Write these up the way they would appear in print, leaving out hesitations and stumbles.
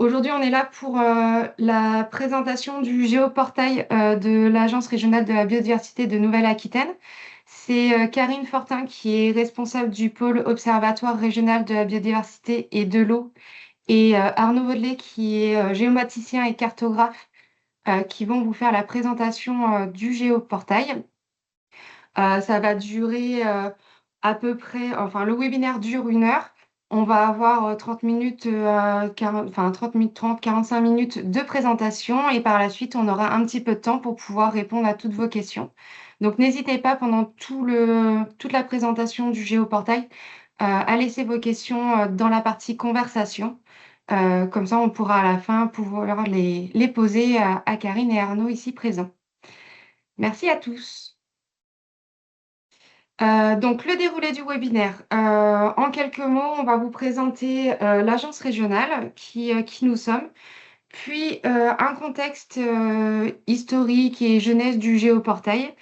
Aujourd'hui, on est là pour la présentation du géoportail de l'Agence régionale de la biodiversité de Nouvelle-Aquitaine. C'est Karine Fortin qui est responsable du pôle Observatoire régional de la biodiversité et de l'eau et Arnaud Vaudelet qui est géomaticien et cartographe qui vont vous faire la présentation du géoportail. Ça va durer à peu près, enfin le webinaire dure 1 heure. On va avoir 30 minutes, 30 minutes 30, 45 minutes de présentation et par la suite, on aura un petit peu de temps pour pouvoir répondre à toutes vos questions. Donc n'hésitez pas pendant toute la présentation du géoportail à laisser vos questions dans la partie conversation. Comme ça, on pourra à la fin pouvoir les poser à Karine et Arnaud ici présents. Merci à tous. Donc, le déroulé du webinaire. En quelques mots, on va vous présenter l'agence régionale, qui nous sommes, puis un contexte historique et jeunesse du géoportail.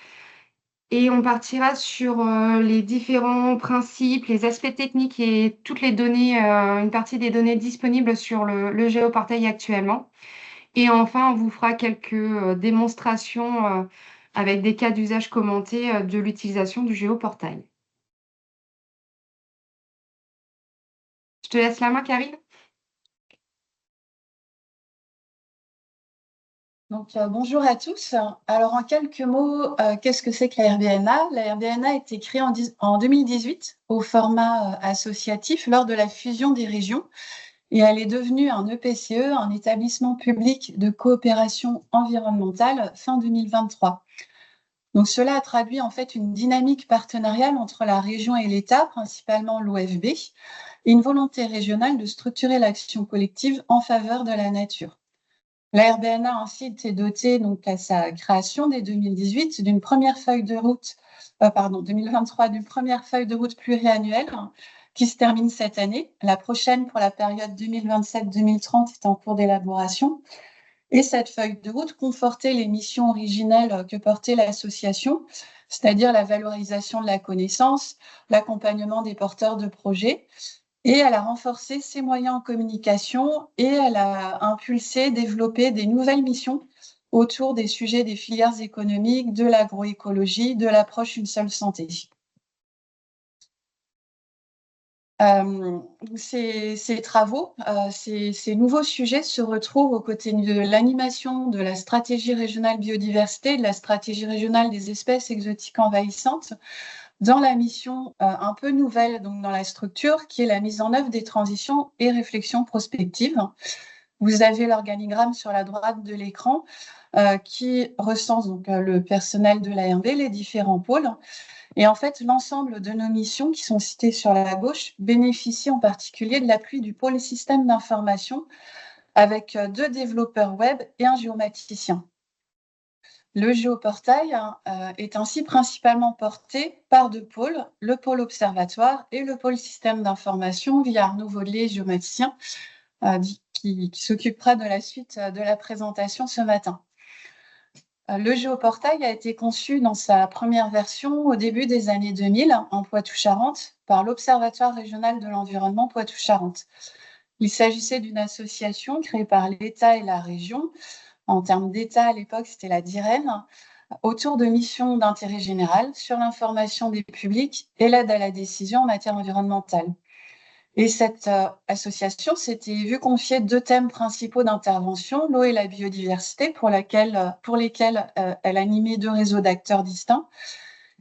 Et on partira sur les différents principes, les aspects techniques et toutes les données, une partie des données disponibles sur le géoportail actuellement. Et enfin, on vous fera quelques démonstrations avec des cas d'usage commentés de l'utilisation du géoportail. Je te laisse la main, Karine. Bonjour à tous. Alors, en quelques mots, qu'est-ce que c'est que la RBNA? La RBNA a été créée en 2018 au format associatif lors de la fusion des régions et elle est devenue un EPCE, un établissement public de coopération environnementale, fin 2023. Donc, cela a traduit en fait une dynamique partenariale entre la région et l'État, principalement l'OFB, et une volonté régionale de structurer l'action collective en faveur de la nature. La RBNA a ainsi été dotée, donc à sa création dès 2018, d'une première feuille de route, 2023, d'une première feuille de route pluriannuelle qui se termine cette année. La prochaine, pour la période 2027-2030, est en cours d'élaboration. Et cette feuille de route confortait les missions originelles que portait l'association, c'est-à-dire la valorisation de la connaissance, l'accompagnement des porteurs de projets. Et elle a renforcé ses moyens en communication et elle a impulsé, développé des nouvelles missions autour des sujets des filières économiques, de l'agroécologie, de l'approche une seule santé. Ces travaux, ces nouveaux sujets se retrouvent aux côtés de l'animation de la stratégie régionale biodiversité, de la stratégie régionale des espèces exotiques envahissantes, dans la mission un peu nouvelle donc dans la structure, qui est la mise en œuvre des transitions et réflexions prospectives. Vous avez l'organigramme sur la droite de l'écran qui recense donc, le personnel de l'ARB, les différents pôles. Et en fait, l'ensemble de nos missions qui sont citées sur la gauche bénéficient en particulier de l'appui du pôle système d'information avec 2 développeurs web et un géomaticien. Le géoportail est ainsi principalement porté par 2 pôles, le pôle observatoire et le pôle système d'information via Arnaud Vaudelet, géomaticien, qui s'occupera de la suite de la présentation ce matin. Le géoportail a été conçu dans sa première version au début des années 2000 en Poitou-Charentes par l'Observatoire régional de l'environnement Poitou-Charentes. Il s'agissait d'une association créée par l'État et la région. En termes d'État, à l'époque, c'était la DIREN, autour de missions d'intérêt général sur l'information des publics et l'aide à la décision en matière environnementale. Et cette association s'était vue confier 2 thèmes principaux d'intervention, l'eau et la biodiversité, pour lesquels elle animait 2 réseaux d'acteurs distincts,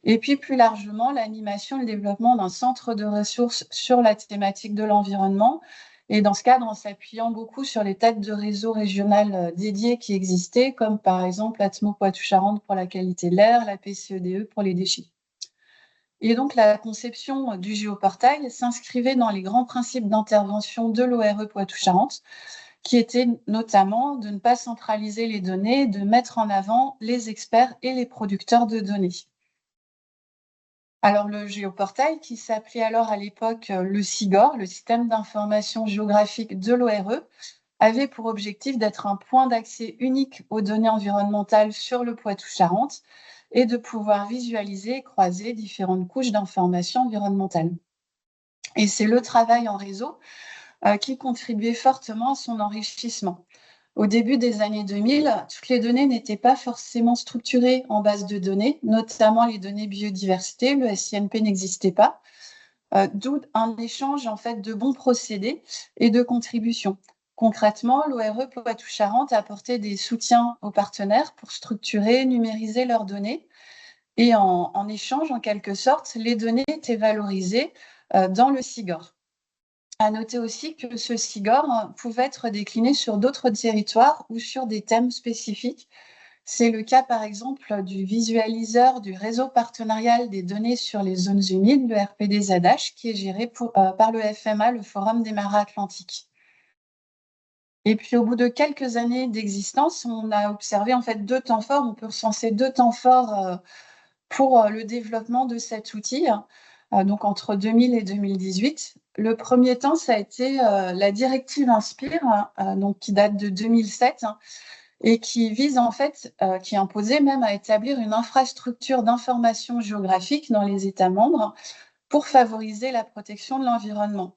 et puis plus largement l'animation et le développement d'un centre de ressources sur la thématique de l'environnement, et dans ce cadre en s'appuyant beaucoup sur les têtes de réseau régionales dédiées qui existaient, comme par exemple l'Atmo Poitou-Charentes pour la qualité de l'air, la PCEDE pour les déchets. Et donc, la conception du géoportail s'inscrivait dans les grands principes d'intervention de l'ORE Poitou-Charentes, qui étaient notamment de ne pas centraliser les données, de mettre en avant les experts et les producteurs de données. Alors, le géoportail, qui s'appelait alors à l'époque le SIGOR, le système d'information géographique de l'ORE, avait pour objectif d'être un point d'accès unique aux données environnementales sur le Poitou-Charentes et de pouvoir visualiser et croiser différentes couches d'informations environnementales. Et c'est le travail en réseau qui contribuaient fortement à son enrichissement. Au début des années 2000, toutes les données n'étaient pas forcément structurées en base de données, notamment les données biodiversité. Le SINP n'existait pas, d'où un échange en fait de bons procédés et de contributions. Concrètement, l'ORE Poitou-Charentes a apporté des soutiens aux partenaires pour structurer, numériser leurs données. Et en échange, en quelque sorte, les données étaient valorisées dans le SIGOR. À noter aussi que ce SIGOR pouvait être décliné sur d'autres territoires ou sur des thèmes spécifiques. C'est le cas, par exemple, du visualiseur du réseau partenarial des données sur les zones humides, le RPDZH, qui est géré par le FMA, le Forum des Marais Atlantiques. Et puis, au bout de quelques années d'existence, on a observé en fait 2 temps forts. On peut recenser 2 temps forts pour le développement de cet outil, donc entre 2000 et 2018. Le premier temps, ça a été la directive Inspire, donc qui date de 2007, et qui vise en fait, qui imposait même à établir une infrastructure d'information géographique dans les États membres pour favoriser la protection de l'environnement.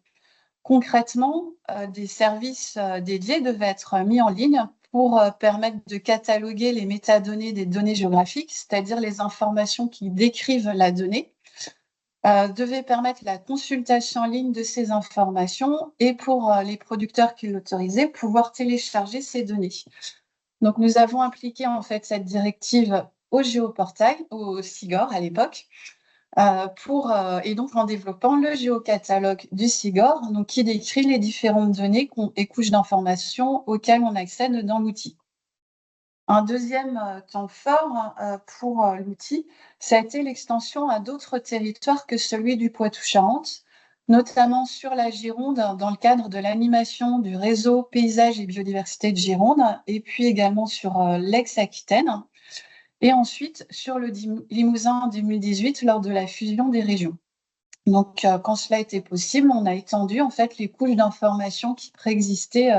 Concrètement, des services dédiés devaient être mis en ligne pour permettre de cataloguer les métadonnées des données géographiques, c'est-à-dire les informations qui décrivent la donnée, devaient permettre la consultation en ligne de ces informations et pour les producteurs qui l'autorisaient, pouvoir télécharger ces données. Donc, nous avons appliqué en fait cette directive au géoportail, au SIGOR à l'époque, et donc en développant le géocatalogue du SIGOR, donc qui décrit les différentes données et couches d'informations auxquelles on accède dans l'outil. Un deuxième temps fort pour l'outil, ça a été l'extension à d'autres territoires que celui du Poitou-Charentes, notamment sur la Gironde, dans le cadre de l'animation du réseau Paysages et Biodiversité de Gironde, et puis également sur l'ex-Aquitaine, et ensuite sur le Limousin en 2018 lors de la fusion des régions. Donc, quand cela était possible, on a étendu en fait les couches d'informations qui préexistaient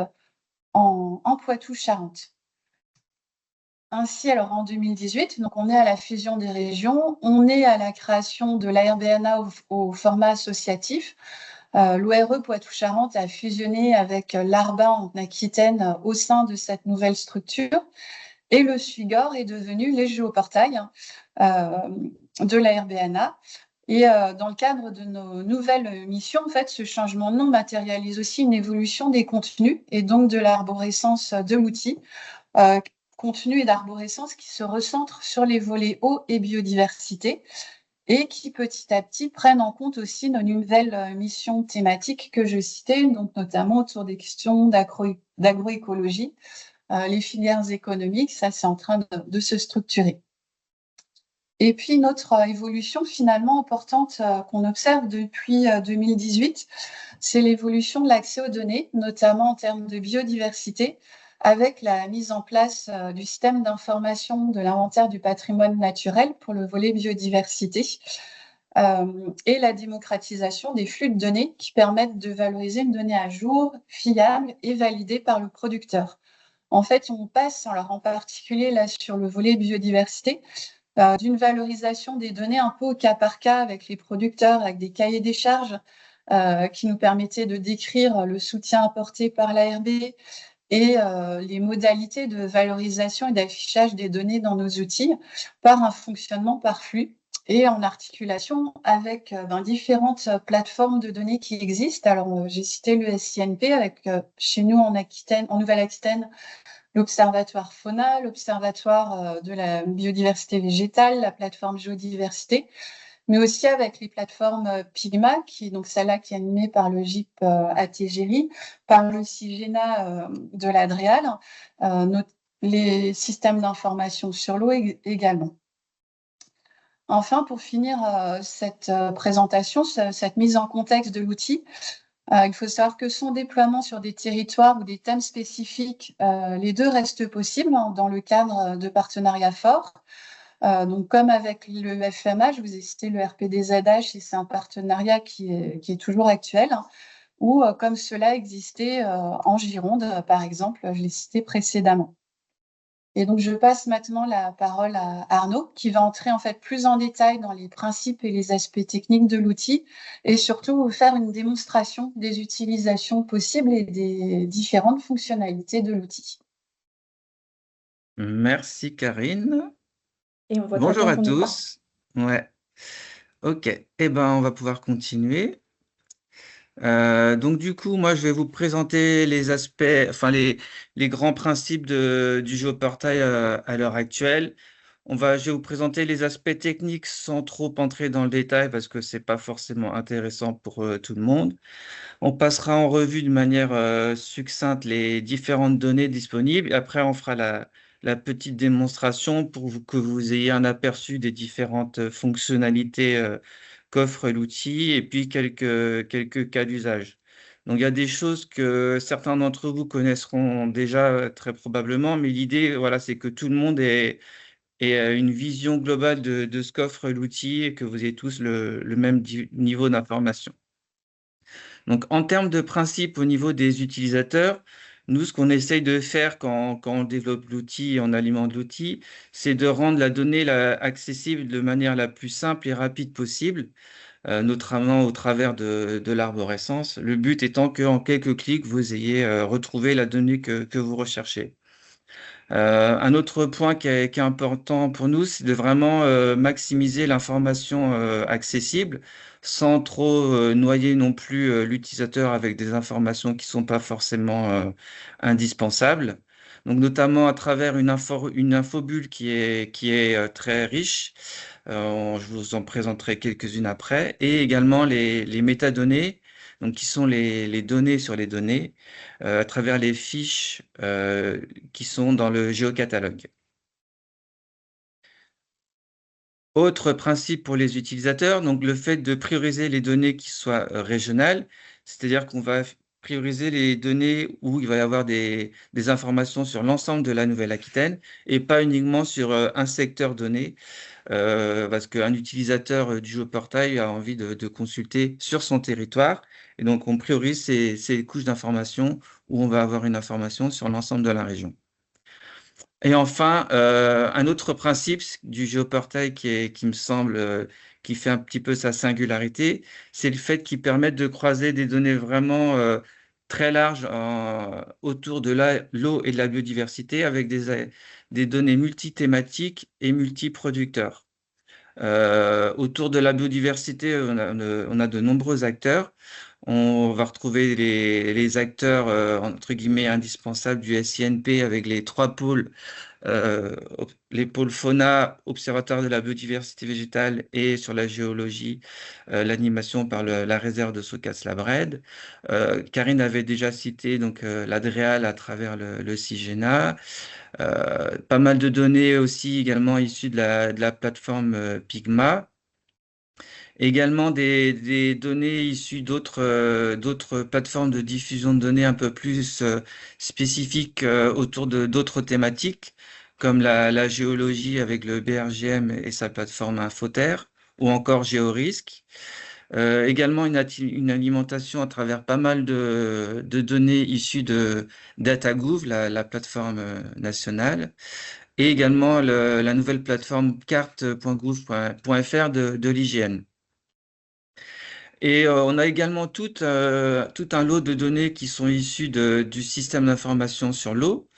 en Poitou-Charentes. Ainsi, alors en 2018, donc on est à la fusion des régions, on est à la création de l'ARBNA au format associatif. L'ORE Poitou-Charentes a fusionné avec l'ARBA en Aquitaine au sein de cette nouvelle structure. Et le SUIGOR est devenu les géoportails de la RBNA. Et dans le cadre de nos nouvelles missions, en fait, ce changement de nom matérialise aussi une évolution des contenus et donc de l'arborescence de l'outil, contenus et d'arborescence qui se recentrent sur les volets eau et biodiversité et qui petit à petit prennent en compte aussi nos nouvelles missions thématiques que je citais, donc notamment autour des questions d'agroécologie, les filières économiques, ça c'est en train de se structurer. Et puis une autre évolution finalement importante qu'on observe depuis 2018, c'est l'évolution de l'accès aux données, notamment en termes de biodiversité, avec la mise en place du système d'information de l'inventaire du patrimoine naturel pour le volet biodiversité, et la démocratisation des flux de données qui permettent de valoriser une donnée à jour, fiable et validée par le producteur. En fait, on passe, alors en particulier là sur le volet biodiversité, d'une valorisation des données un peu au cas par cas avec les producteurs, avec des cahiers des charges qui nous permettaient de décrire le soutien apporté par l'ARB et les modalités de valorisation et d'affichage des données dans nos outils par un fonctionnement par flux et en articulation avec différentes plateformes de données qui existent. Alors, j'ai cité le SINP avec chez nous en Nouvelle-Aquitaine, l'Observatoire Fauna, l'Observatoire de la biodiversité végétale, la plateforme Géodiversité, mais aussi avec les plateformes Pigma, donc celle-là qui est animée par le GIP ATGRI, par le CIGENA de l'Adréal, les systèmes d'information sur l'eau également. Enfin, pour finir cette présentation, cette mise en contexte de l'outil, il faut savoir que son déploiement sur des territoires ou des thèmes spécifiques, les deux restent possibles dans le cadre de partenariats forts. Donc, comme avec le FMA, je vous ai cité le RPDZH et c'est un partenariat qui est toujours actuel, ou comme cela existait en Gironde, par exemple, je l'ai cité précédemment. Et donc, je passe maintenant la parole à Arnaud, qui va entrer en fait plus en détail dans les principes et les aspects techniques de l'outil, et surtout vous faire une démonstration des utilisations possibles et des différentes fonctionnalités de l'outil. Merci Karine. Et on voit très Bonjour bien à qu'on nous parle. tous. Ouais, ok. Eh ben, on va pouvoir continuer. Donc du coup, moi, je vais vous présenter les aspects, enfin les grands principes du géoportail à l'heure actuelle. Je vais vous présenter les aspects techniques sans trop entrer dans le détail parce que c'est pas forcément intéressant pour tout le monde. On passera en revue de manière succincte les différentes données disponibles. Après, on fera la petite démonstration pour que vous ayez un aperçu des différentes fonctionnalités qu'offre l'outil et puis quelques cas d'usage. Donc, il y a des choses que certains d'entre vous connaîtront déjà très probablement, mais l'idée, voilà, c'est que tout le monde ait une vision globale de ce qu'offre l'outil et que vous ayez tous le même niveau d'information. Donc, en termes de principe au niveau des utilisateurs, nous, ce qu'on essaye de faire quand on développe l'outil et on alimente l'outil, c'est de rendre la donnée accessible de manière la plus simple et rapide possible, notamment au travers de l'arborescence. Le but étant qu'en quelques clics, vous ayez retrouvé la donnée que vous recherchez. Un autre point qui est important pour nous, c'est de vraiment maximiser l'information accessible sans trop noyer non plus l'utilisateur avec des informations qui sont pas forcément indispensables. Donc notamment à travers une infobulle qui est très riche. Je vous en présenterai quelques-unes après. Et également les métadonnées, donc qui sont les données sur les données, à travers les fiches qui sont dans le géocatalogue. Autre principe pour les utilisateurs, donc le fait de prioriser les données qui soient régionales, c'est-à-dire qu'on va prioriser les données où il va y avoir des informations sur l'ensemble de la Nouvelle-Aquitaine et pas uniquement sur un secteur donné, parce qu'un utilisateur du géoportail a envie de consulter sur son territoire. Et donc, on priorise ces couches d'informations où on va avoir une information sur l'ensemble de la région. Et enfin, un autre principe du géoportail qui me semble, qui fait un petit peu sa singularité, c'est le fait qu'il permette de croiser des données vraiment très larges autour de l'eau et de la biodiversité avec des données multithématiques et multiproducteurs. Autour de la biodiversité, on a de nombreux acteurs. On va retrouver les acteurs, entre guillemets, indispensables du SINP avec les trois pôles, les pôles fauna, observatoire de la biodiversité végétale et sur la géologie, l'animation par la réserve de Saucas-la-Brède. Karine avait déjà cité donc l'ADREAL à travers le CIGENA. Pas mal de données aussi également issues de la plateforme Pigma. Également des données issues d'autres plateformes de diffusion de données un peu plus spécifiques autour de d'autres thématiques, comme la géologie avec le BRGM et sa plateforme Infoterre, ou encore GeoRisque. Également une alimentation à travers pas mal de données issues de DataGouv, la plateforme nationale, et également la nouvelle plateforme carte.gouv.fr de l'IGN. Et on a également tout un lot de données qui sont issues du système d'information sur l'eau,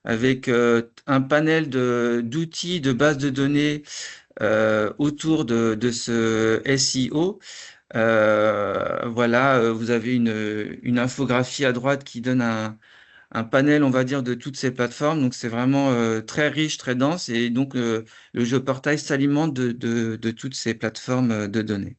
avec un panel d'outils, de bases de données autour de ce SIO. Voilà, vous avez une infographie à droite qui donne un panel, on va dire, de toutes ces plateformes. Donc, c'est vraiment très riche, très dense. Et donc, le géoportail s'alimente de toutes ces plateformes de données.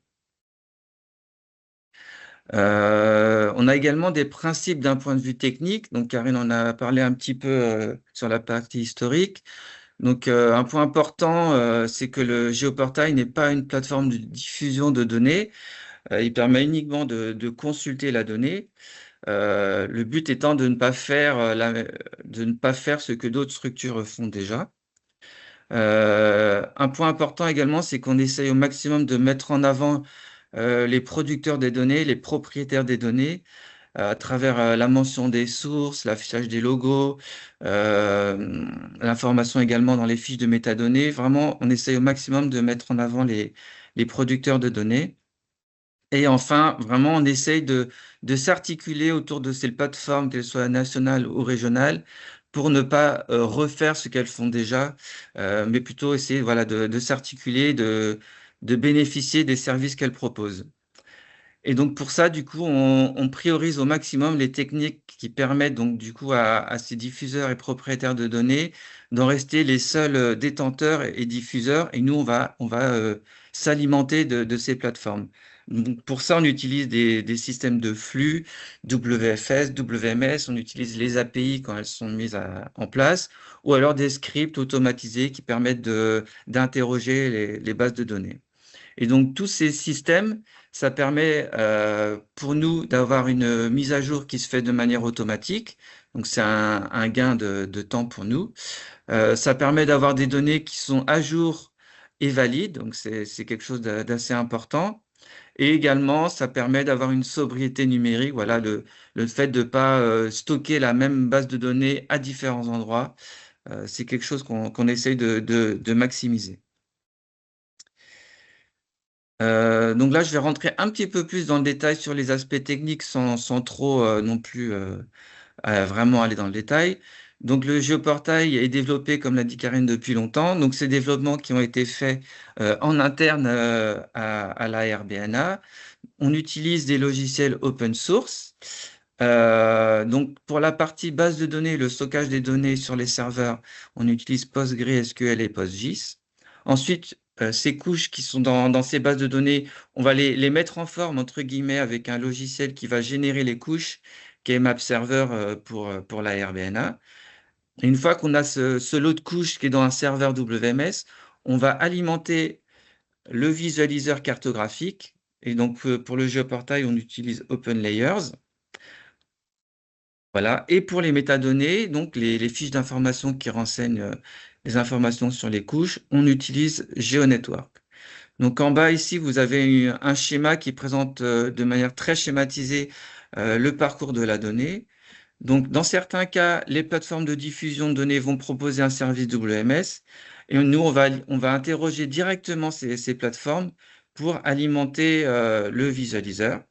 On a également des principes d'un point de vue technique. Donc, Karine en a parlé un petit peu sur la partie historique. Donc, un point important, c'est que le géoportail n'est pas une plateforme de diffusion de données. Il permet uniquement de consulter la donnée. Le but étant de ne pas faire, de ne pas faire ce que d'autres structures font déjà. Un point important également, c'est qu'on essaye au maximum de mettre en avant les producteurs des données, les propriétaires des données, à travers la mention des sources, l'affichage des logos, l'information également dans les fiches de métadonnées. Vraiment, on essaye au maximum de mettre en avant les producteurs de données. Et enfin, vraiment, on essaye de s'articuler autour de ces plateformes, qu'elles soient nationales ou régionales, pour ne pas refaire ce qu'elles font déjà, mais plutôt essayer voilà, de s'articuler, de bénéficier des services qu'elles proposent. Et donc pour ça, du coup, on priorise au maximum les techniques qui permettent donc du coup à ces diffuseurs et propriétaires de données d'en rester les seuls détenteurs et diffuseurs. Et nous, on va s'alimenter de ces plateformes. Donc, pour ça, on utilise des systèmes de flux, WFS, WMS, on utilise les API quand elles sont mises en place, ou alors des scripts automatisés qui permettent d'interroger les bases de données. Et donc, tous ces systèmes, ça permet pour nous d'avoir une mise à jour qui se fait de manière automatique. Donc, c'est un gain de temps pour nous. Ça permet d'avoir des données qui sont à jour et valides. Donc, c'est quelque chose d'assez important. Et également, ça permet d'avoir une sobriété numérique. Voilà, le fait de ne pas stocker la même base de données à différents endroits. C'est quelque chose qu'on essaye de maximiser. Donc là, je vais rentrer un petit peu plus dans le détail sur les aspects techniques sans trop non plus vraiment aller dans le détail. Donc le géoportail est développé, comme l'a dit Karine, depuis longtemps. Donc ces développements qui ont été faits en interne à la RBNA. On utilise des logiciels open source. Donc pour la partie base de données, le stockage des données sur les serveurs, on utilise PostgreSQL et PostGIS. Ensuite, ces couches qui sont dans ces bases de données, on va les mettre en forme, entre guillemets, avec un logiciel qui va générer les couches, qui est MapServer pour la RBNA. Et une fois qu'on a ce lot de couches qui est dans un serveur WMS, on va alimenter le visualiseur cartographique. Et donc, pour le géoportail, on utilise OpenLayers. Voilà. Et pour les métadonnées, donc les fiches d'information qui renseignent les informations sur les couches, on utilise GeoNetwork. Donc en bas ici, vous avez un schéma qui présente de manière très schématisée le parcours de la donnée. Donc dans certains cas, les plateformes de diffusion de données vont proposer un service WMS et nous, on va interroger directement ces plateformes pour alimenter le visualiseur.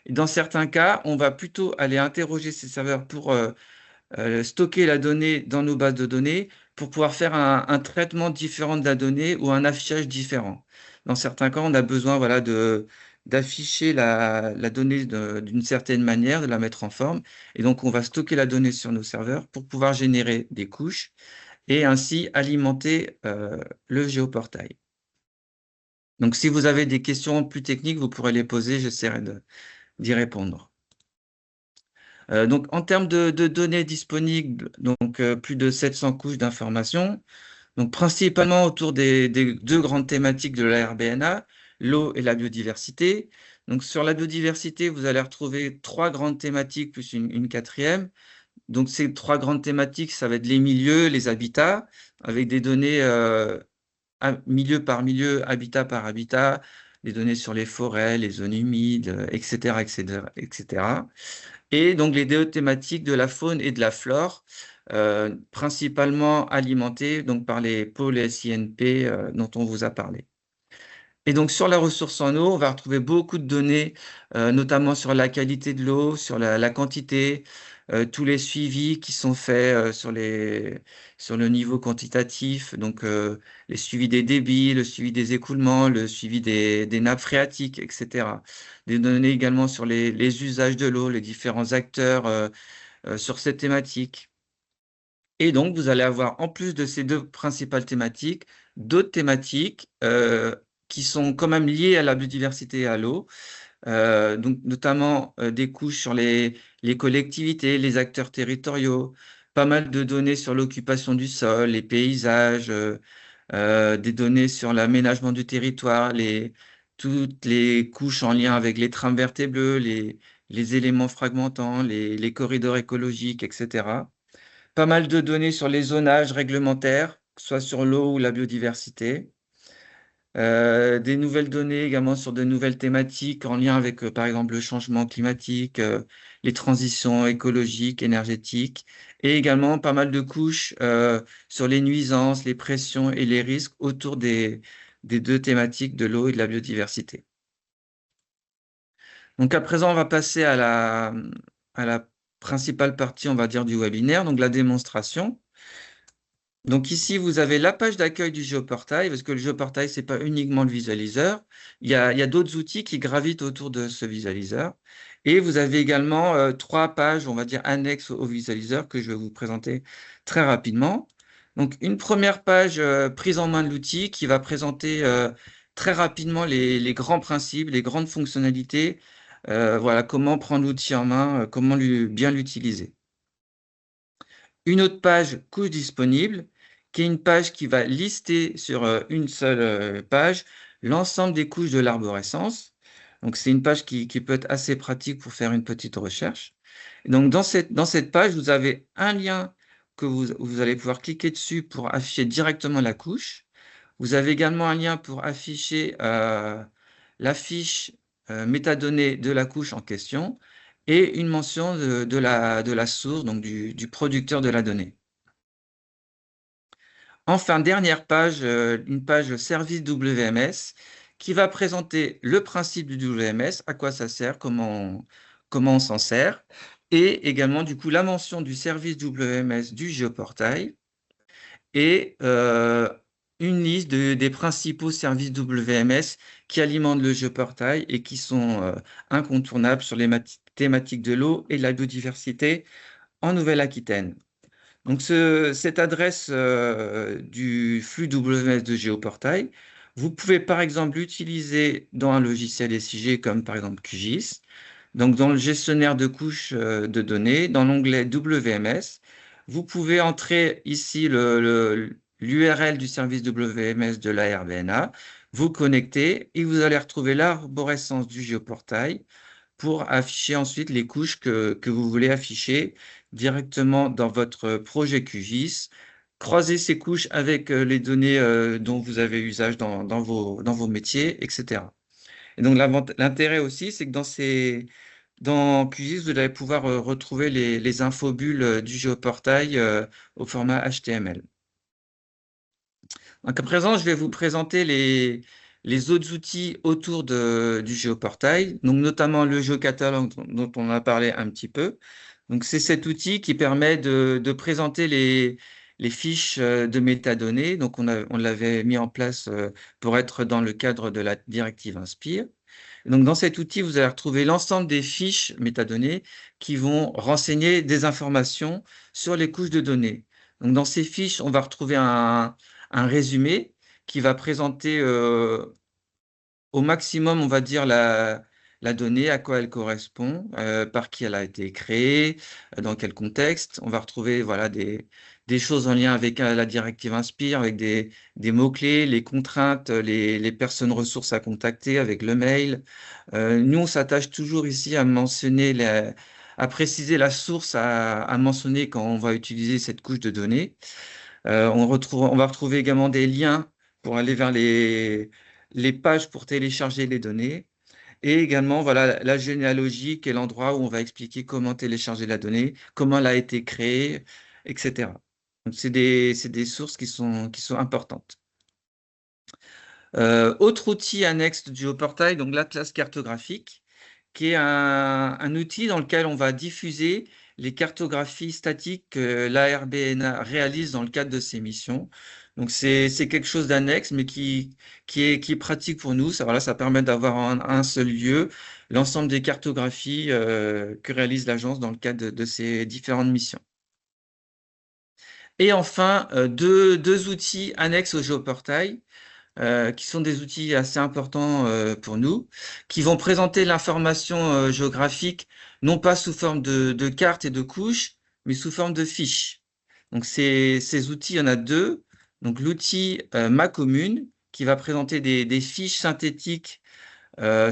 Et dans certains cas, on va plutôt aller interroger ces serveurs pour stocker la donnée dans nos bases de données pour pouvoir faire un traitement différent de la donnée ou un affichage différent. Dans certains cas, on a besoin voilà, d'afficher la donnée d'une certaine manière, de la mettre en forme. Et donc, on va stocker la donnée sur nos serveurs pour pouvoir générer des couches et ainsi alimenter le géoportail. Donc, si vous avez des questions plus techniques, vous pourrez les poser, j'essaierai d'y répondre. Donc, en termes de données disponibles, donc plus de 700 couches d'informations, donc principalement autour des deux grandes thématiques de la RBNA, l'eau et la biodiversité. Donc, sur la biodiversité, vous allez retrouver trois grandes thématiques plus une quatrième. Donc, ces trois grandes thématiques, ça va être les milieux, les habitats, avec des données milieu par milieu, habitat par habitat, des données sur les forêts, les zones humides, etc., etc., etc. Et donc les deux thématiques de la faune et de la flore, principalement alimentées donc, par les pôles SINP dont on vous a parlé. Et donc sur la ressource en eau, on va retrouver beaucoup de données, notamment sur la qualité de l'eau, sur la quantité, tous les suivis qui sont faits sur le niveau quantitatif, donc les suivis des débits, le suivi des écoulements, le suivi des nappes phréatiques, etc. Des données également sur les usages de l'eau, les différents acteurs sur cette thématique. Et donc, vous allez avoir, en plus de ces deux principales thématiques, d'autres thématiques qui sont quand même liées à la biodiversité et à l'eau, donc notamment des couches sur les collectivités, les acteurs territoriaux, pas mal de données sur l'occupation du sol, les paysages, des données sur l'aménagement du territoire, toutes les couches en lien avec les trames vertes et bleues, les éléments fragmentants, les corridors écologiques, etc. Pas mal de données sur les zonages réglementaires, soit sur l'eau ou la biodiversité. des nouvelles données également sur de nouvelles thématiques en lien avec, par exemple, le changement climatique, les transitions écologiques, énergétiques, et également pas mal de couches sur les nuisances, les pressions et les risques autour des deux thématiques de l'eau et de la biodiversité. Donc à présent, on va passer à la principale partie, on va dire, du webinaire, donc la démonstration. Donc ici, vous avez la page d'accueil du géoportail, parce que le géoportail, ce n'est pas uniquement le visualiseur. Il y a d'autres outils qui gravitent autour de ce visualiseur. Et vous avez également 3 pages, on va dire, annexes au visualiseur que je vais vous présenter très rapidement. Donc une première page prise en main de l'outil qui va présenter très rapidement les grands principes, les grandes fonctionnalités, voilà, comment prendre l'outil en main, comment bien l'utiliser. Une autre page couche disponible, qui est une page qui va lister sur une seule page l'ensemble des couches de l'arborescence. Donc, c'est une page qui peut être assez pratique pour faire une petite recherche. Et donc, dans cette page, vous avez un lien que vous allez pouvoir cliquer dessus pour afficher directement la couche. Vous avez également un lien pour afficher la fiche métadonnées de la couche en question et une mention de la source, donc du producteur de la donnée. Enfin, dernière page, une page service WMS qui va présenter le principe du WMS, à quoi ça sert, comment on s'en sert, et également du coup la mention du service WMS du géoportail et une liste des principaux services WMS qui alimentent le géoportail et qui sont incontournables sur les thématiques de l'eau et de la biodiversité en Nouvelle-Aquitaine. Donc, cette adresse du flux WMS de Géoportail, vous pouvez par exemple l'utiliser dans un logiciel SIG comme par exemple QGIS. Donc, dans le gestionnaire de couches de données, dans l'onglet WMS, vous pouvez entrer ici l'URL du service WMS de la RBNA, vous connecter et vous allez retrouver l'arborescence du géoportail pour afficher ensuite les couches que vous voulez afficher directement dans votre projet QGIS. Croiser ces couches avec les données dont vous avez usage dans vos métiers, etc. Et donc l'intérêt aussi, c'est que dans QGIS, vous allez pouvoir retrouver les infobulles du géoportail au format HTML. Donc à présent, je vais vous présenter les autres outils autour du géoportail, donc notamment le géocatalogue dont on a parlé un petit peu. Donc c'est cet outil qui permet de présenter les fiches de métadonnées. Donc on l'avait mis en place pour être dans le cadre de la directive Inspire. Donc, dans cet outil, vous allez retrouver l'ensemble des fiches métadonnées qui vont renseigner des informations sur les couches de données. Donc, dans ces fiches, on va retrouver un résumé qui va présenter au maximum, on va dire, la donnée, à quoi elle correspond, par qui elle a été créée, dans quel contexte. On va retrouver voilà, des choses en lien avec la directive Inspire, avec des mots-clés, les contraintes, les personnes ressources à contacter avec le mail. Nous, on s'attache toujours ici à mentionner, à préciser la source à mentionner quand on va utiliser cette couche de données. On va retrouver également des liens pour aller vers les pages pour télécharger les données. Et également, voilà, la généalogie, qui est l'endroit où on va expliquer comment télécharger la donnée, comment elle a été créée, etc. Donc, c'est des sources qui sont importantes. Autre outil annexe du géoportail, donc l'atlas cartographique, qui est un outil dans lequel on va diffuser les cartographies statiques que l'ARBNA réalise dans le cadre de ses missions. Donc, c'est quelque chose d'annexe, mais qui est pratique pour nous. Ça permet d'avoir un seul lieu l'ensemble des cartographies que réalise l'agence dans le cadre de ses différentes missions. Et enfin, deux outils annexes au géoportail, qui sont des outils assez importants pour nous, qui vont présenter l'information géographique, non pas sous forme de cartes et de couches, mais sous forme de fiches. Donc ces outils, il y en a deux. Donc l'outil Ma Commune, qui va présenter des fiches synthétiques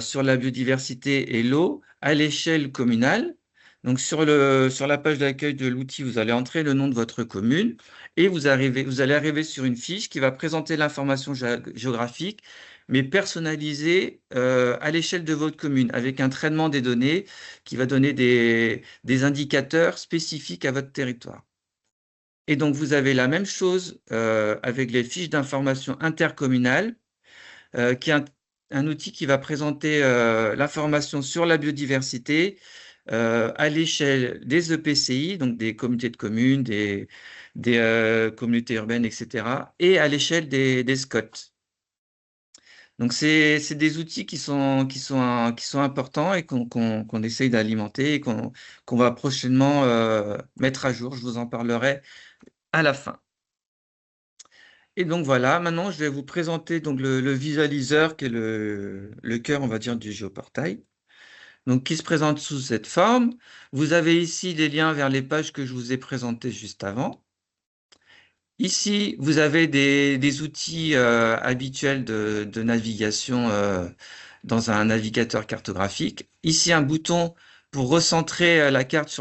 sur la biodiversité et l'eau à l'échelle communale. Donc sur la page d'accueil de l'outil, vous allez entrer le nom de votre commune et vous allez arriver sur une fiche qui va présenter l'information géographique, mais personnalisé à l'échelle de votre commune, avec un traitement des données qui va donner des indicateurs spécifiques à votre territoire. Et donc, vous avez la même chose avec les fiches d'information intercommunales, qui est un outil qui va présenter l'information sur la biodiversité à l'échelle des EPCI, donc des communautés de communes, des communautés urbaines, etc., et à l'échelle des SCOT. Donc, c'est des outils qui sont importants et qu'on essaye d'alimenter et qu'on va prochainement mettre à jour. Je vous en parlerai à la fin. Et donc voilà, maintenant je vais vous présenter donc le visualiseur qui est le cœur, on va dire, du géoportail. Donc qui se présente sous cette forme. Vous avez ici les liens vers les pages que je vous ai présentées juste avant. Ici, vous avez des outils habituels de navigation dans un navigateur cartographique. Ici, un bouton pour recentrer la carte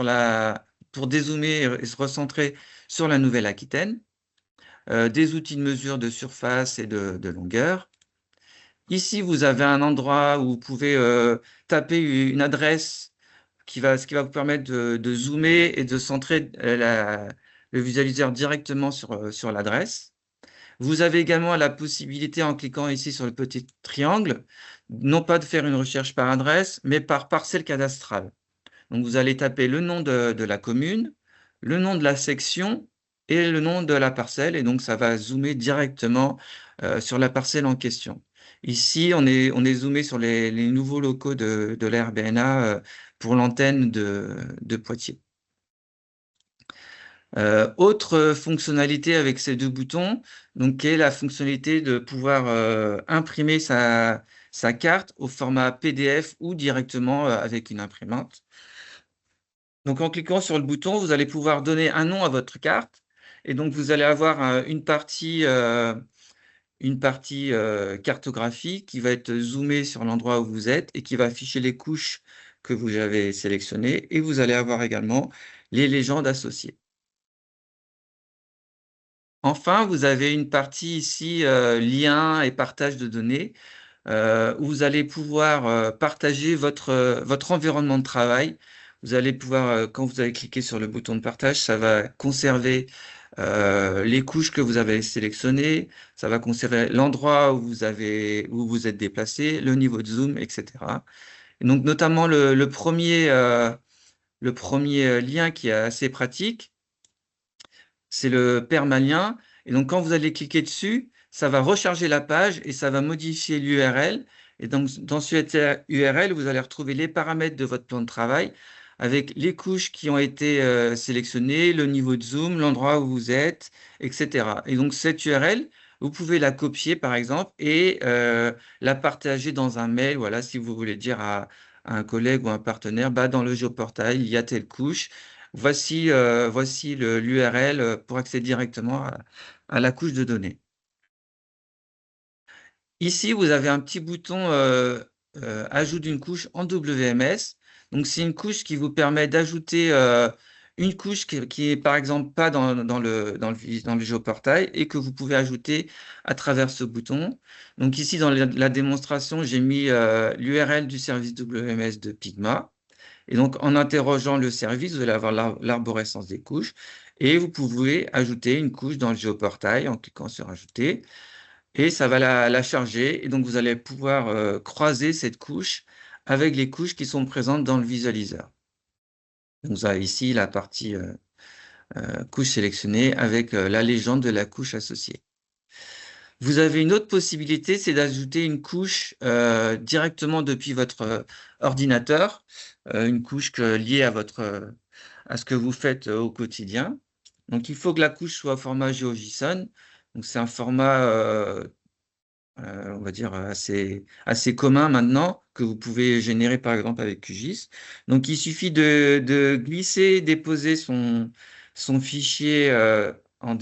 pour dézoomer et se recentrer sur la Nouvelle-Aquitaine. Des outils de mesure de surface et de longueur. Ici, vous avez un endroit où vous pouvez taper une adresse ce qui va vous permettre de zoomer et de centrer le visualiseur directement sur l'adresse. Vous avez également la possibilité, en cliquant ici sur le petit triangle, non pas de faire une recherche par adresse, mais par parcelle cadastrale. Donc, vous allez taper le nom de la commune, le nom de la section et le nom de la parcelle. Et donc, ça va zoomer directement sur la parcelle en question. Ici, on est zoomé sur les nouveaux locaux de la RBNA pour l'antenne de Poitiers. Autre fonctionnalité avec ces deux boutons, donc, qui est la fonctionnalité de pouvoir imprimer sa carte au format PDF ou directement avec une imprimante. Donc, en cliquant sur le bouton, vous allez pouvoir donner un nom à votre carte. Et donc, vous allez avoir une partie cartographie qui va être zoomée sur l'endroit où vous êtes et qui va afficher les couches que vous avez sélectionnées. Et vous allez avoir également les légendes associées. Enfin, vous avez une partie ici, liens et partage de données, où vous allez pouvoir partager votre environnement de travail. Vous allez pouvoir, quand vous allez cliquer sur le bouton de partage, ça va conserver les couches que vous avez sélectionnées, ça va conserver l'endroit où où vous êtes déplacé, le niveau de zoom, etc. Et donc, notamment le premier lien qui est assez pratique, c'est le permalien. Et donc, quand vous allez cliquer dessus, ça va recharger la page et ça va modifier l'URL. Et donc, dans cette URL, vous allez retrouver les paramètres de votre plan de travail avec les couches qui ont été sélectionnées, le niveau de zoom, l'endroit où vous êtes, etc. Et donc, cette URL, vous pouvez la copier, par exemple, et la partager dans un mail. Voilà, si vous voulez dire à un collègue ou un partenaire, bah, dans le géoportail, il y a telle couche. Voici l'URL pour accéder directement à la couche de données. Ici, vous avez un petit bouton ajout d'une couche en WMS. Donc, c'est une couche qui vous permet d'ajouter une couche qui est par exemple pas dans le géoportail et que vous pouvez ajouter à travers ce bouton. Donc, ici, dans la démonstration, j'ai mis l'URL du service WMS de Pigma. Et donc, en interrogeant le service, vous allez avoir l'arborescence des couches et vous pouvez ajouter une couche dans le géoportail en cliquant sur Ajouter et ça va la charger. Et donc, vous allez pouvoir croiser cette couche avec les couches qui sont présentes dans le visualiseur. Donc, vous avez ici la partie couche sélectionnée avec la légende de la couche associée. Vous avez une autre possibilité, c'est d'ajouter une couche directement depuis votre ordinateur, une couche liée à ce que vous faites au quotidien. Donc, il faut que la couche soit au format GeoJSON. Donc, c'est un format, on va dire, assez commun maintenant, que vous pouvez générer par exemple avec QGIS. Donc, il suffit de glisser, déposer son fichier en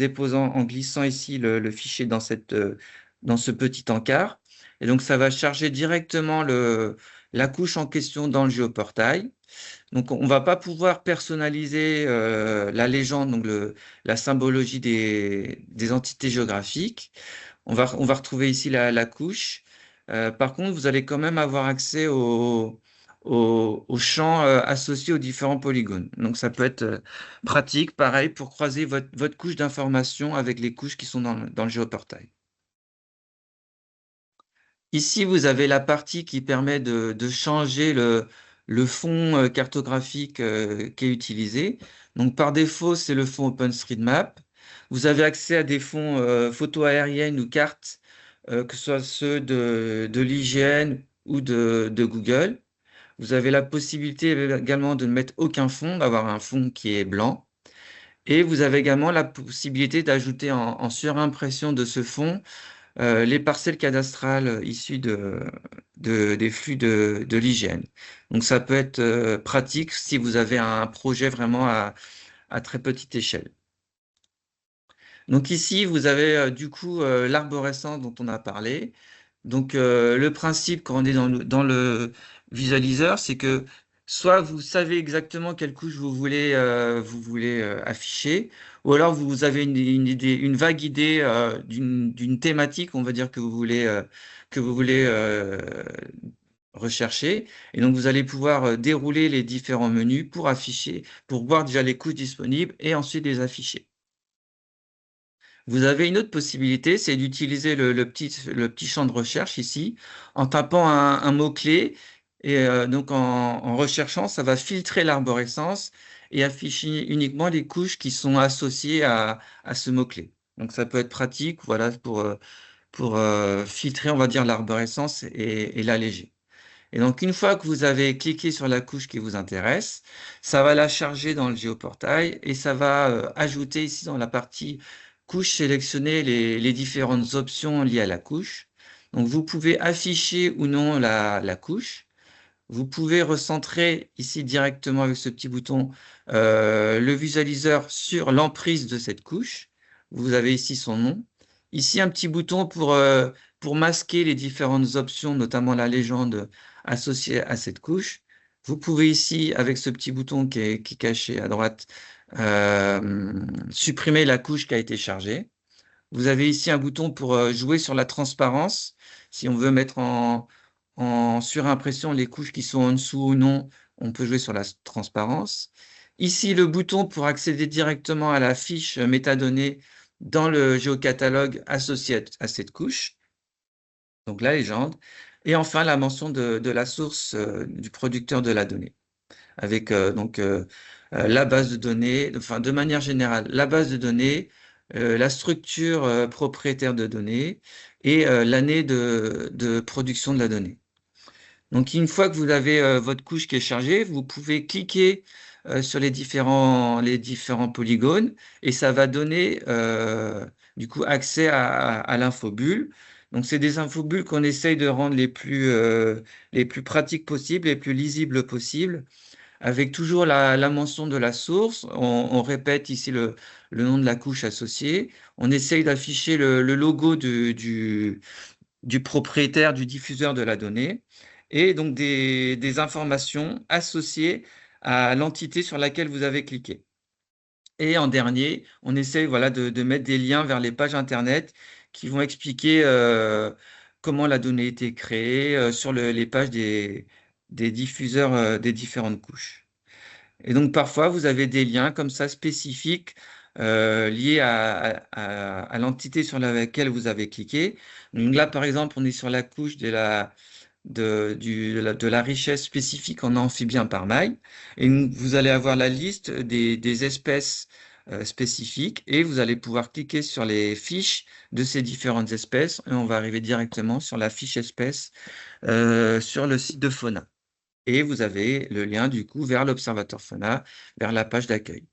glissant ici le fichier dans ce petit encart. Et donc, ça va charger directement la couche en question dans le géoportail. Donc, on ne va pas pouvoir personnaliser la légende, donc la symbologie des entités géographiques. On va retrouver ici la couche. Par contre, vous allez quand même avoir accès aux champs associés aux différents polygones. Donc, ça peut être pratique, pareil, pour croiser votre couche d'information avec les couches qui sont dans le géoportail. Ici, vous avez la partie qui permet de changer le fond cartographique qui est utilisé. Donc, par défaut, c'est le fond OpenStreetMap. Vous avez accès à des fonds photos aériennes ou cartes, que ce soit ceux de l'IGN ou de Google. Vous avez la possibilité également de ne mettre aucun fond, d'avoir un fond qui est blanc. Et vous avez également la possibilité d'ajouter en surimpression de ce fond les parcelles cadastrales issues des flux de l'IGN. Donc ça peut être pratique si vous avez un projet vraiment à très petite échelle. Donc ici, vous avez du coup l'arborescence dont on a parlé. Donc le principe quand on est dans le visualiseur, c'est que soit vous savez exactement quelle couche vous voulez afficher, ou alors vous avez une idée, une vague idée d'une thématique, on va dire, que vous voulez rechercher. Et donc vous allez pouvoir dérouler les différents menus pour afficher, pour voir déjà les couches disponibles et ensuite les afficher. Vous avez une autre possibilité, c'est d'utiliser le petit champ de recherche ici, en tapant un mot-clé, et donc en recherchant, ça va filtrer l'arborescence et afficher uniquement les couches qui sont associées à ce mot-clé. Donc ça peut être pratique, voilà, pour filtrer, on va dire, l'arborescence et l'alléger. Et donc, une fois que vous avez cliqué sur la couche qui vous intéresse, ça va la charger dans le géoportail et ça va ajouter ici dans la partie couche, sélectionner les différentes options liées à la couche. Donc, vous pouvez afficher ou non la couche. Vous pouvez recentrer ici directement avec ce petit bouton le visualiseur sur l'emprise de cette couche. Vous avez ici son nom. Ici, un petit bouton pour masquer les différentes options, notamment la légende associée à cette couche. Vous pouvez ici, avec ce petit bouton qui est caché à droite, supprimer la couche qui a été chargée. Vous avez ici un bouton pour jouer sur la transparence. Si on veut mettre en surimpression les couches qui sont en dessous ou non, on peut jouer sur la transparence. Ici, le bouton pour accéder directement à la fiche métadonnées dans le géocatalogue associé à cette couche, donc la légende. Et enfin, la mention de la source du producteur de la donnée, avec la base de données, enfin de manière générale, la base de données, la structure propriétaire de données et l'année de production de la donnée. Donc, une fois que vous avez votre couche qui est chargée, vous pouvez cliquer sur les différents polygones et ça va donner du coup accès à l'infobulle. Donc, c'est des infobules qu'on essaye de rendre les plus pratiques possibles, les plus lisibles possibles, avec toujours la mention de la source. On répète ici le nom de la couche associée. On essaye d'afficher le logo du propriétaire, du diffuseur de la donnée, et donc des informations associées à l'entité sur laquelle vous avez cliqué. Et en dernier, on essaie voilà, de mettre des liens vers les pages Internet qui vont expliquer comment la donnée a été créée sur les pages des diffuseurs des différentes couches. Et donc parfois, vous avez des liens comme ça spécifiques liés à l'entité sur laquelle vous avez cliqué. Donc là, par exemple, on est sur la couche de la richesse spécifique en amphibien par maille. Et vous allez avoir la liste des espèces spécifiques et vous allez pouvoir cliquer sur les fiches de ces différentes espèces et on va arriver directement sur la fiche espèce sur le site de Fauna. Et vous avez le lien du coup vers l'observateur Fauna, vers la page d'accueil.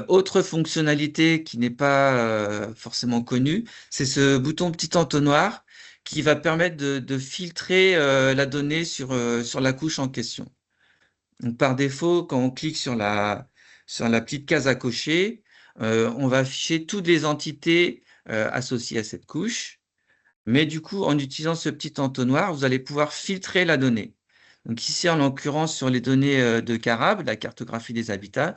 Autre fonctionnalité qui n'est pas forcément connue, c'est ce bouton petit entonnoir qui va permettre de filtrer la donnée sur la couche en question. Donc, par défaut, quand on clique sur la petite case à cocher, on va afficher toutes les entités associées à cette couche. Mais du coup, en utilisant ce petit entonnoir, vous allez pouvoir filtrer la donnée. Donc ici, en l'occurrence, sur les données de Carab, la cartographie des habitats,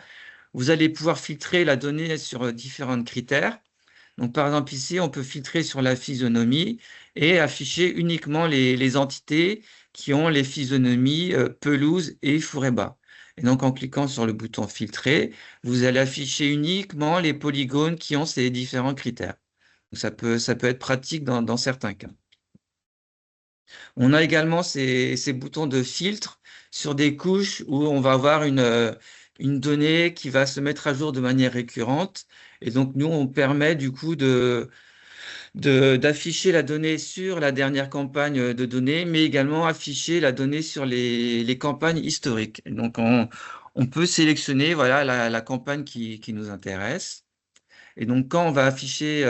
vous allez pouvoir filtrer la donnée sur différents critères. Donc, par exemple, ici, on peut filtrer sur la physionomie et afficher uniquement les entités qui ont les physionomies pelouse et fourré bas. Et donc, en cliquant sur le bouton filtrer, vous allez afficher uniquement les polygones qui ont ces différents critères. Donc, ça peut être pratique dans certains cas. On a également ces boutons de filtre sur des couches où on va avoir une donnée qui va se mettre à jour de manière récurrente. Et donc, nous, on permet du coup d'afficher la donnée sur la dernière campagne de données, mais également afficher la donnée sur les campagnes historiques. Et donc, on peut sélectionner voilà, la campagne qui nous intéresse. Et donc, quand on va afficher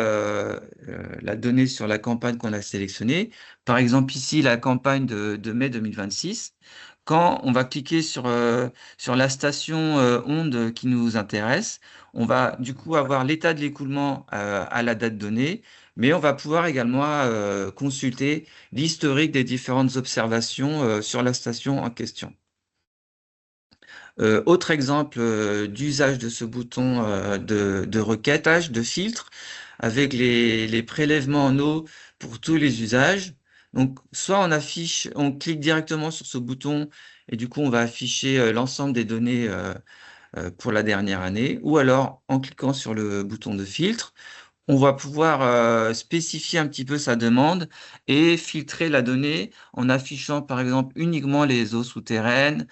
la donnée sur la campagne qu'on a sélectionnée, par exemple ici, la campagne de mai 2026, quand on va cliquer sur la station onde qui nous intéresse, on va du coup avoir l'état de l'écoulement à la date donnée, mais on va pouvoir également consulter l'historique des différentes observations sur la station en question. Autre exemple d'usage de ce bouton de requêtage, de filtre, avec les prélèvements en eau pour tous les usages. Donc, soit on clique directement sur ce bouton et du coup, on va afficher l'ensemble des données pour la dernière année, ou alors en cliquant sur le bouton de filtre, on va pouvoir spécifier un petit peu sa demande et filtrer la donnée en affichant par exemple uniquement les eaux souterraines,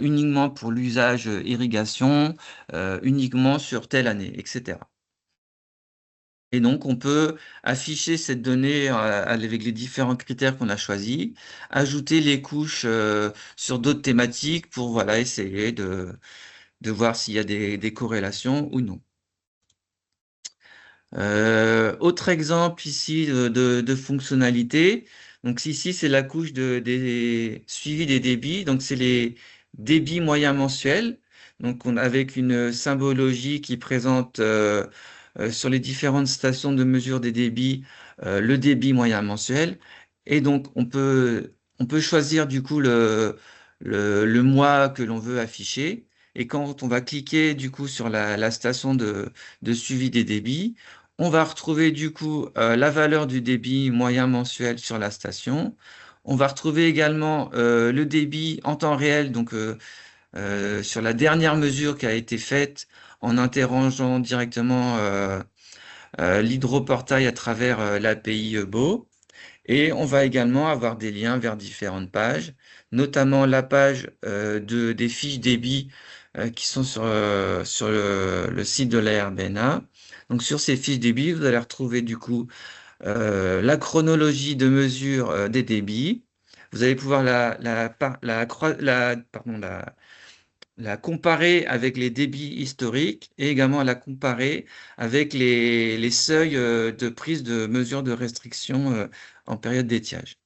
uniquement pour l'usage irrigation, uniquement sur telle année, etc. Et donc, on peut afficher cette donnée avec les différents critères qu'on a choisis, ajouter les couches sur d'autres thématiques pour voilà, essayer de voir s'il y a des corrélations ou non. Autre exemple ici de fonctionnalité. Donc ici, c'est la couche des suivi des débits. Donc c'est les débits moyens mensuels. Donc avec une symbologie qui présente sur les différentes stations de mesure des débits le débit moyen mensuel. Et donc on peut choisir du coup le mois que l'on veut afficher. Et quand on va cliquer du coup sur la station de suivi des débits, on va retrouver du coup la valeur du débit moyen mensuel sur la station. On va retrouver également le débit en temps réel, donc sur la dernière mesure qui a été faite en interrogeant directement l'hydroportail à travers l'API BO. Et on va également avoir des liens vers différentes pages, notamment la page des fiches débit qui sont sur le site de la RBNA. Donc sur ces fiches débit, vous allez retrouver du coup la chronologie de mesure des débits. Vous allez pouvoir la comparer avec les débits historiques et également la comparer avec les seuils de prise de mesure de restriction en période d'étiage.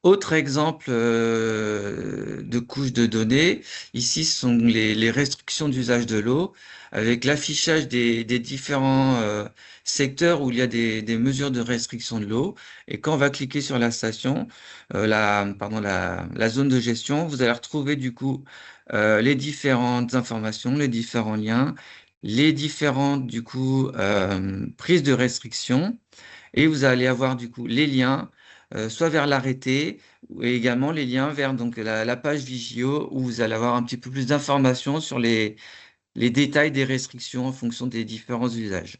Autre exemple de couche de données, ici ce sont les restrictions d'usage de l'eau avec l'affichage des différents secteurs où il y a des mesures de restriction de l'eau. Et quand on va cliquer sur la station, la zone de gestion, vous allez retrouver du coup les différentes informations, les différents liens, les différentes du coup prises de restriction. Et vous allez avoir du coup les liens soit vers l'arrêté, et également les liens vers donc, la page Vigio, où vous allez avoir un petit peu plus d'informations sur les détails des restrictions en fonction des différents usages.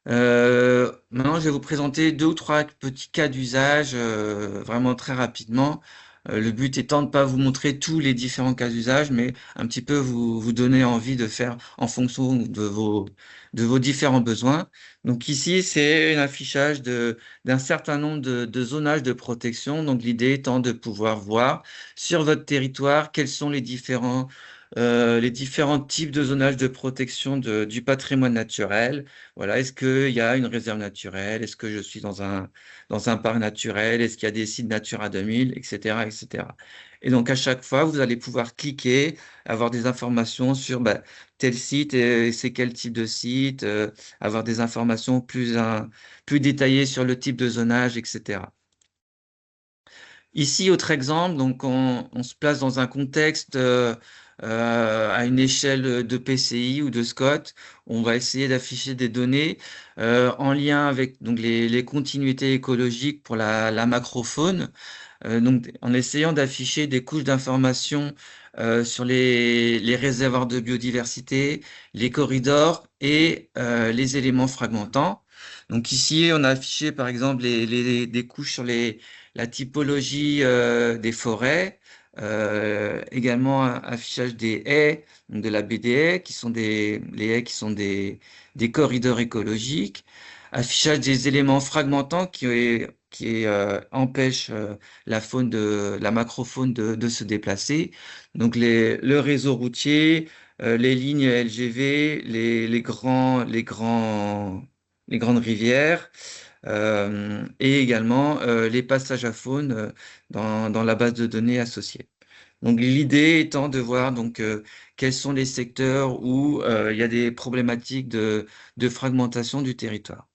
Maintenant, je vais vous présenter deux ou trois petits cas d'usage vraiment très rapidement. Le but étant de ne pas vous montrer tous les différents cas d'usage, mais un petit peu vous donner envie de faire en fonction de vos différents besoins. Donc ici, c'est un affichage d'un certain nombre de zonages de protection. Donc l'idée étant de pouvoir voir sur votre territoire quels sont les différents types de zonage de protection du patrimoine naturel. Voilà, est-ce qu'il y a une réserve naturelle? Est-ce que je suis dans un parc naturel? Est-ce qu'il y a des sites Natura 2000, etc., etc. Et donc, à chaque fois, vous allez pouvoir cliquer, avoir des informations sur tel site, et c'est quel type de site, avoir des informations plus détaillées sur le type de zonage, etc. Ici, autre exemple, donc on se place dans un contexte à une échelle de PCI ou de SCOT. On va essayer d'afficher des données en lien avec donc les continuités écologiques pour la macrofaune. Donc, en essayant d'afficher des couches d'informations sur les réservoirs de biodiversité, les corridors et les éléments fragmentants. Donc ici, on a affiché par exemple des couches sur la typologie des forêts, également un affichage des haies, donc de la baie des haies, les haies qui sont des corridors écologiques, affichage des éléments fragmentants qui empêchent la macrofaune de se déplacer. Donc le réseau routier, les lignes LGV, les grandes rivières, et également les passages à faune dans la base de données associée. Donc l'idée étant de voir donc quels sont les secteurs où il y a des problématiques de fragmentation du territoire.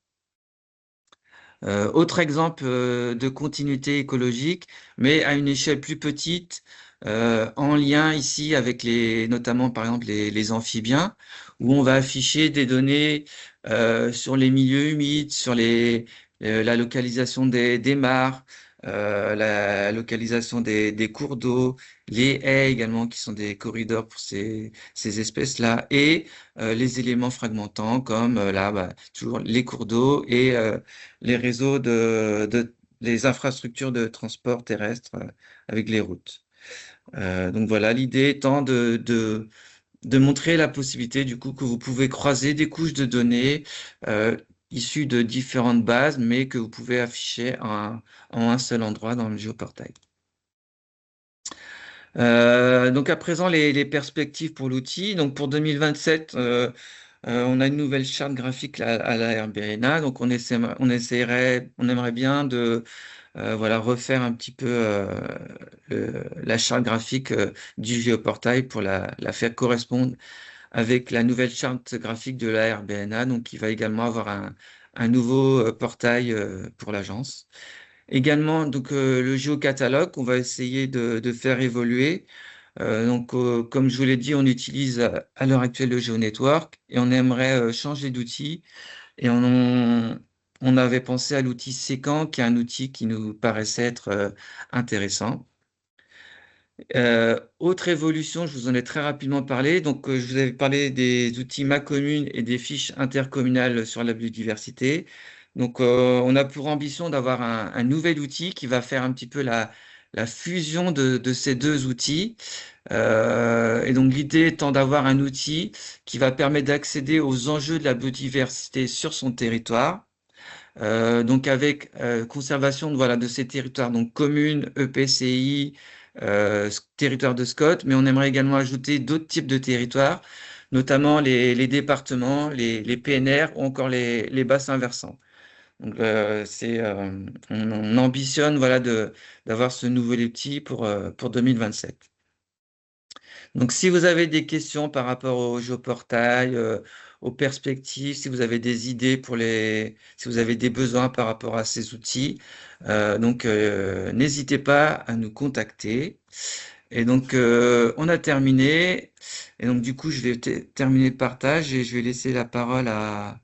Autre exemple de continuité écologique, mais à une échelle plus petite, en lien ici avec notamment par exemple les amphibiens, où on va afficher des données sur les milieux humides, sur la localisation des mares, la localisation des cours d'eau, les haies également qui sont des corridors pour ces espèces-là, et les éléments fragmentants comme là, toujours les cours d'eau et les réseaux les infrastructures de transport terrestre avec les routes. Donc voilà, l'idée étant de montrer la possibilité du coup que vous pouvez croiser des couches de données issues de différentes bases, mais que vous pouvez afficher en un seul endroit dans le géoportail. Donc à présent, les perspectives pour l'outil. Donc pour 2027, on a une nouvelle charte graphique à la RBNA. Donc on aimerait bien de voilà, refaire un petit peu la charte graphique du géoportail pour la faire correspondre avec la nouvelle charte graphique de la RBNA, donc il va également avoir un nouveau portail pour l'agence. Également, donc le géocatalogue qu'on va essayer de faire évoluer. Donc, comme je vous l'ai dit, on utilise à l'heure actuelle le GeoNetwork et on aimerait changer d'outil. Et on avait pensé à l'outil Séquent, qui est un outil qui nous paraissait être intéressant. Autre évolution, je vous en ai très rapidement parlé. Donc, je vous avais parlé des outils Ma Commune et des fiches intercommunales sur la biodiversité. Donc, on a pour ambition d'avoir un nouvel outil qui va faire un petit peu la fusion de ces deux outils. Et donc, l'idée étant d'avoir un outil qui va permettre d'accéder aux enjeux de la biodiversité sur son territoire. Donc avec conservation voilà, de ces territoires, donc communes, EPCI, territoire de SCOT, mais on aimerait également ajouter d'autres types de territoires, notamment les départements, les PNR ou encore les bassins versants. Donc on ambitionne voilà, d'avoir ce nouvel outil pour 2027. Donc, si vous avez des questions par rapport au géoportail, aux perspectives, si vous avez des idées si vous avez des besoins par rapport à ces outils, n'hésitez pas à nous contacter. Et donc, on a terminé. Et donc, du coup, je vais terminer le partage et je vais laisser la parole à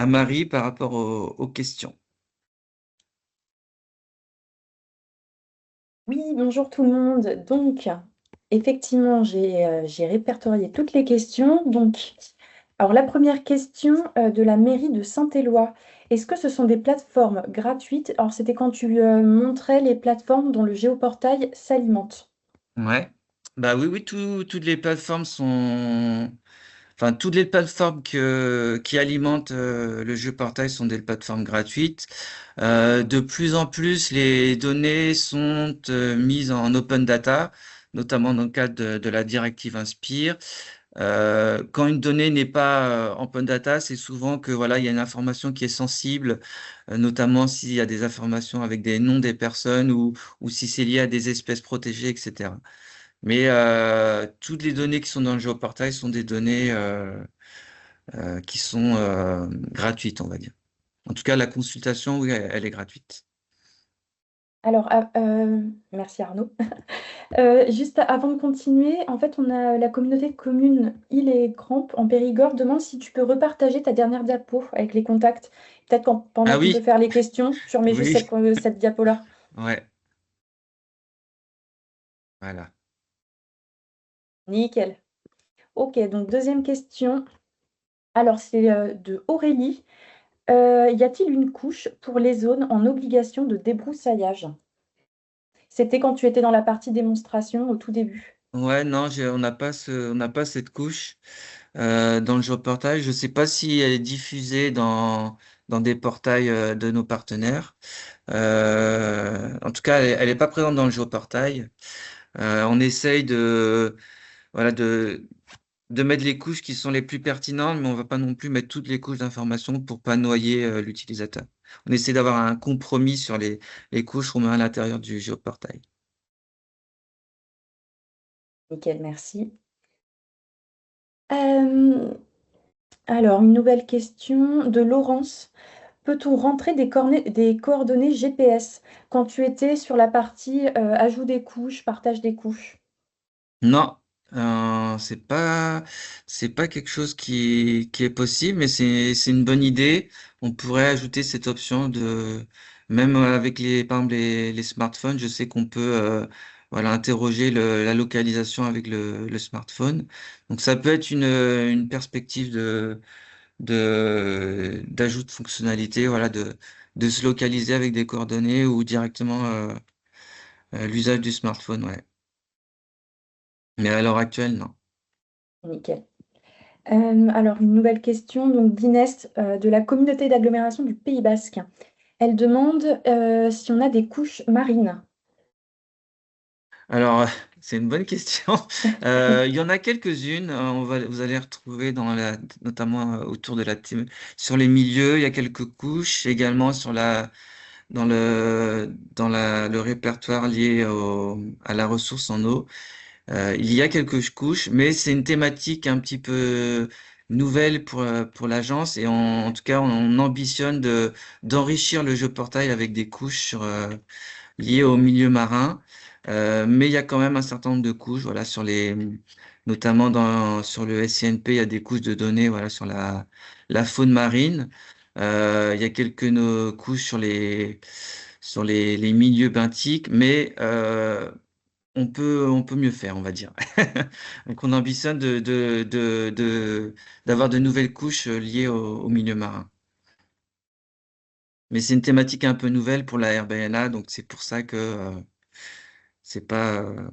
Marie par rapport aux questions. Oui, bonjour tout le monde. Donc, effectivement, j'ai répertorié toutes les questions. Donc, alors la première question de la mairie de Saint-Éloi. Est-ce que ce sont des plateformes gratuites? Alors, c'était quand tu montrais les plateformes dont le géoportail s'alimente. Ouais. Bah oui, oui, toutes les plateformes sont. Enfin, toutes les plateformes qui alimentent le jeu portail sont des plateformes gratuites. De plus en plus, les données sont mises en open data, notamment dans le cadre de la directive Inspire. Quand une donnée n'est pas en open data, c'est souvent que voilà, il y a une information qui est sensible, notamment s'il y a des informations avec des noms des personnes ou si c'est lié à des espèces protégées, etc. Mais toutes les données qui sont dans le géoportail sont des données qui sont gratuites, on va dire. En tout cas, la consultation, oui, elle est gratuite. Alors, merci Arnaud. Juste avant de continuer, en fait, on a la communauté de communes Île et Crampes en Périgord demande si tu peux repartager ta dernière diapo avec les contacts. Peut-être pendant Ah qu'on peut oui, faire les questions, tu remets juste oui, cette diapo-là. ouais, voilà. Nickel. Ok, donc deuxième question. Alors, c'est de Aurélie. Y a-t-il une couche pour les zones en obligation de débroussaillage? C'était quand tu étais dans la partie démonstration au tout début. Ouais, non, on n'a pas cette couche dans le géoportail. Je ne sais pas si elle est diffusée dans des portails de nos partenaires. En tout cas, elle est pas présente dans le géoportail. On essaye voilà, de mettre les couches qui sont les plus pertinentes, mais on va pas non plus mettre toutes les couches d'informations pour pas noyer l'utilisateur. On essaie d'avoir un compromis sur les couches qu'on met à l'intérieur du géoportail. Nickel, merci. Alors, une nouvelle question de Laurence. Peut-on rentrer des coordonnées GPS quand tu étais sur la partie ajout des couches, partage des couches? Non, c'est pas quelque chose qui est possible, mais c'est une bonne idée. On pourrait ajouter cette option même avec par exemple, les smartphones, je sais qu'on peut, voilà, interroger la localisation avec le smartphone. Donc, ça peut être une perspective d'ajout de fonctionnalité, voilà, de se localiser avec des coordonnées ou directement, l'usage du smartphone, ouais. Mais à l'heure actuelle, non. Nickel. Alors, une nouvelle question donc d'Inès de la communauté d'agglomération du Pays Basque. Elle demande si on a des couches marines. Alors, c'est une bonne question. Il y en a quelques-unes. Vous allez retrouver notamment autour de la team, sur les milieux. Il y a quelques couches également le répertoire lié à la ressource en eau. Il y a quelques couches, mais c'est une thématique un petit peu nouvelle pour l'agence et en tout cas, on ambitionne d'enrichir le jeu portail avec des couches liées au milieu marin. Mais il y a quand même un certain nombre de couches, voilà, notamment sur le SINP, il y a des couches de données, voilà, sur la faune marine. Il y a quelques couches sur les milieux benthiques, mais on peut mieux faire, on va dire. Donc, on ambitionne d'avoir de nouvelles couches liées au milieu marin. Mais c'est une thématique un peu nouvelle pour la RBNA, donc c'est pour ça que c'est pas, euh,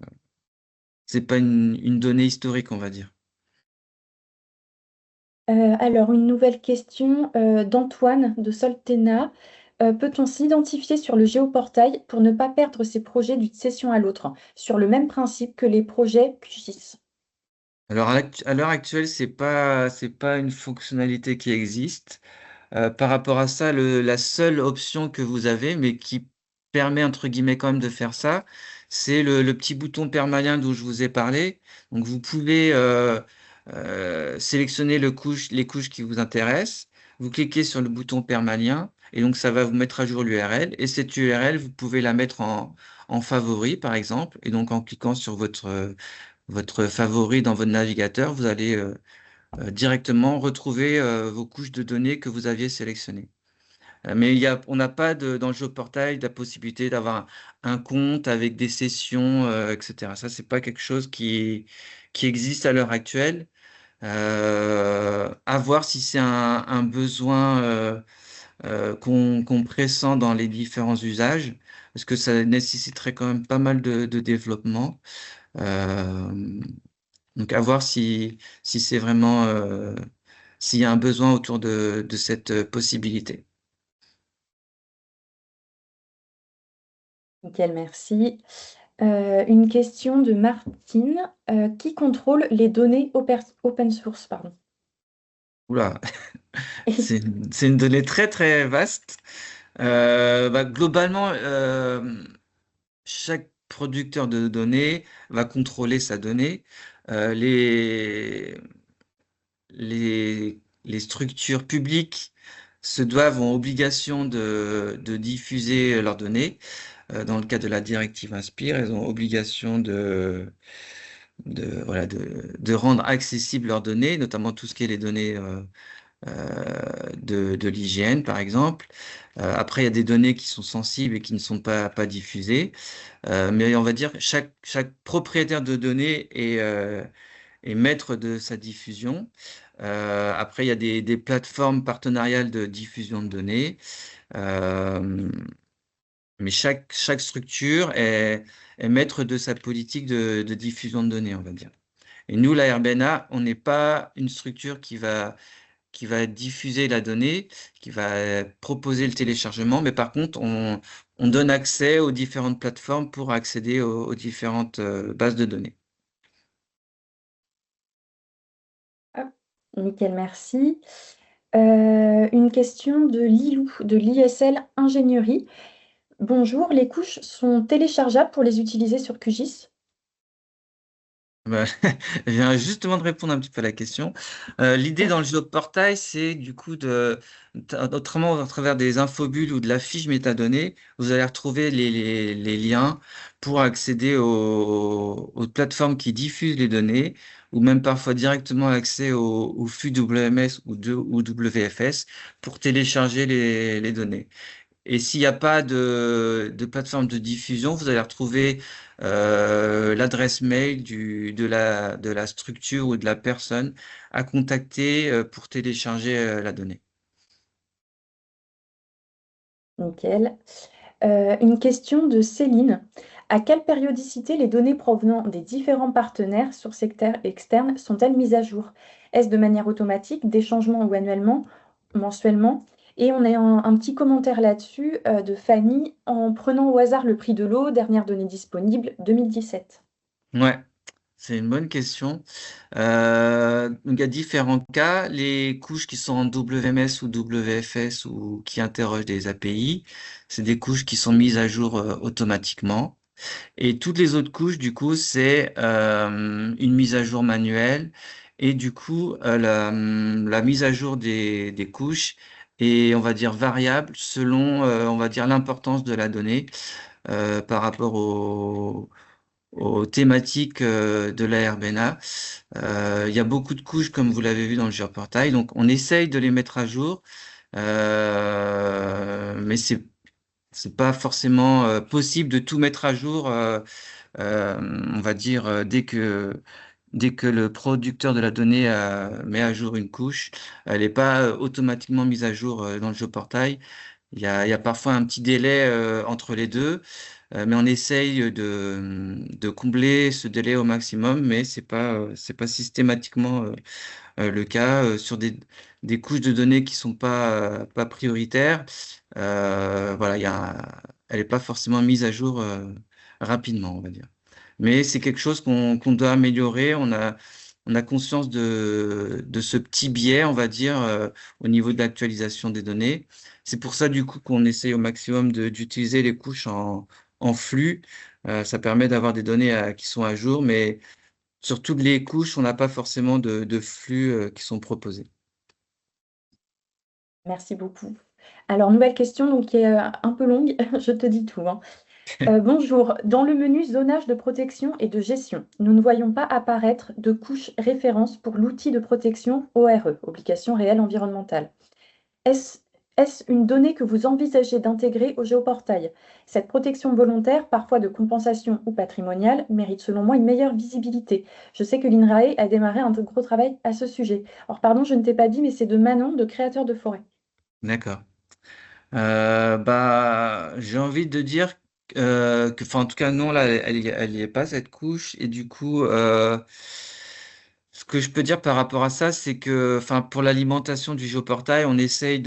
c'est pas une donnée historique, on va dire. Alors, une nouvelle question d'Antoine de Soltena. Peut-on s'identifier sur le géoportail pour ne pas perdre ses projets d'une session à l'autre, sur le même principe que les projets QGIS? Alors, à l'heure actuelle, c'est pas une fonctionnalité qui existe. Par rapport à ça, la seule option que vous avez, mais qui permet entre guillemets quand même de faire ça, c'est le petit bouton permalien dont je vous ai parlé. Donc vous pouvez sélectionner les couches qui vous intéressent. Vous cliquez sur le bouton permalien et donc ça va vous mettre à jour l'URL. Et cette URL, vous pouvez la mettre en favori, par exemple. Et donc en cliquant sur votre favori dans votre navigateur, vous allez directement retrouver vos couches de données que vous aviez sélectionnées. Mais on n'a pas dans le jeu portail la possibilité d'avoir un compte avec des sessions, etc. Ça, c'est pas quelque chose qui existe à l'heure actuelle. À voir si c'est un besoin qu'on pressent dans les différents usages, parce que ça nécessiterait quand même pas mal de développement. Euh, donc, à voir si c'est vraiment, s'il y a un besoin autour de cette possibilité. Nickel, merci. Une question de Martine. Qui contrôle les données open source, pardon? Oula, c'est une donnée très très vaste. Globalement, chaque producteur de données va contrôler sa donnée. Euh, les, les structures publiques ont obligation de diffuser leurs données. dans le cadre de la directive Inspire, elles ont obligation voilà, de rendre accessibles leurs données, notamment tout ce qui est les données de l'hygiène, par exemple. Après, il y a des données qui sont sensibles et qui ne sont pas diffusées. Mais on va dire chaque propriétaire de données est maître de sa diffusion. Après, il y a des plateformes partenariales de diffusion de données. Euh, mais chaque structure est maître de sa politique de diffusion de données, on va dire. Et nous, la RBNA, on n'est pas une structure qui va diffuser la donnée, qui va proposer le téléchargement, mais par contre, on donne accès aux différentes plateformes pour accéder aux différentes bases de données. Hop, nickel, merci. Une question de Lilou, de l'ISL Ingénierie. Bonjour, les couches sont téléchargeables pour les utiliser sur QGIS? Bah, je viens justement de répondre un petit peu à la question. L'idée dans le géoportail, c'est du coup autrement, à travers des infobulles ou de la fiche métadonnée, vous allez retrouver les liens pour accéder aux plateformes qui diffusent les données, ou même parfois directement accès au flux WMS ou WFS pour télécharger les données. Et s'il n'y a pas de plateforme de diffusion, vous allez retrouver l'adresse mail de la structure ou de la personne à contacter pour télécharger la donnée. Nickel. Une question de Céline. À quelle périodicité les données provenant des différents partenaires sur secteur externe sont-elles mises à jour? Est-ce de manière automatique, des changements ou annuellement, mensuellement? Et on a un petit commentaire là-dessus de Fanny, en prenant au hasard le prix de l'eau, dernière donnée disponible, 2017. Ouais, c'est une bonne question. Donc il y a différents cas. Les couches qui sont en WMS ou WFS ou qui interrogent des API, c'est des couches qui sont mises à jour automatiquement. Et toutes les autres couches, du coup, c'est une mise à jour manuelle. Et du coup, la mise à jour des couches est, on va dire, variable selon, on va dire, l'importance de la donnée par rapport aux thématiques de la RBNA. Il y a beaucoup de couches, comme vous l'avez vu dans le géoportail. Donc, on essaye de les mettre à jour, mais c'est pas forcément possible de tout mettre à jour, on va dire, dès que le producteur de la donnée met à jour une couche, elle n'est pas automatiquement mise à jour dans le géoportail. Il y a parfois un petit délai entre les deux, mais on essaye de combler ce délai au maximum, mais c'est pas systématiquement le cas sur des couches de données qui sont pas prioritaires. Voilà, elle n'est pas forcément mise à jour rapidement, on va dire. Mais c'est quelque chose qu'on doit améliorer. On a conscience de ce petit biais, on va dire, au niveau de l'actualisation des données. C'est pour ça, du coup, qu'on essaye au maximum d'utiliser les couches en flux. Ça permet d'avoir des données qui sont à jour, mais sur toutes les couches, on n'a pas forcément de flux qui sont proposés. Merci beaucoup. Alors, nouvelle question, donc, qui est un peu longue, je te dis tout, hein. Bonjour, dans le menu zonage de protection et de gestion, nous ne voyons pas apparaître de couche référence pour l'outil de protection ORE, obligation réelle environnementale. Est-ce une donnée que vous envisagez d'intégrer au géoportail? Cette protection volontaire, parfois de compensation ou patrimoniale, mérite selon moi une meilleure visibilité. Je sais que l'INRAE a démarré un gros travail à ce sujet. Alors, pardon, je ne t'ai pas dit, mais c'est de Manon, de Créateurs de Forêt. D'accord. J'ai envie de dire enfin, en tout cas, non, là, elle y est pas, cette couche. Et du coup, ce que je peux dire par rapport à ça, c'est que, enfin, pour l'alimentation du géoportail, on essaye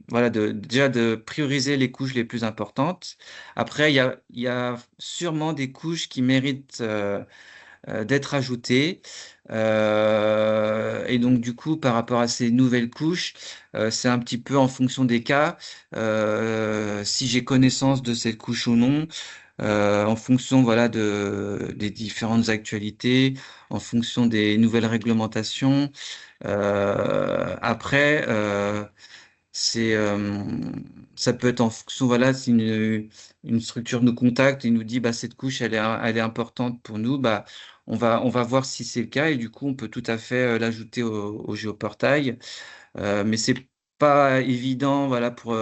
voilà, déjà de prioriser les couches les plus importantes. Après, il y a sûrement des couches qui méritent d'être ajoutées. Et donc, du coup, par rapport à ces nouvelles couches, c'est un petit peu en fonction des cas, si j'ai connaissance de cette couche ou non, en fonction, voilà, des différentes actualités, en fonction des nouvelles réglementations. Après, c'est, ça peut être en fonction, voilà, si une structure nous contacte et nous dit, bah, cette couche, elle est importante pour nous, bah, on va voir si c'est le cas et du coup, on peut tout à fait l'ajouter au géoportail. Mais c'est pas évident, voilà, pour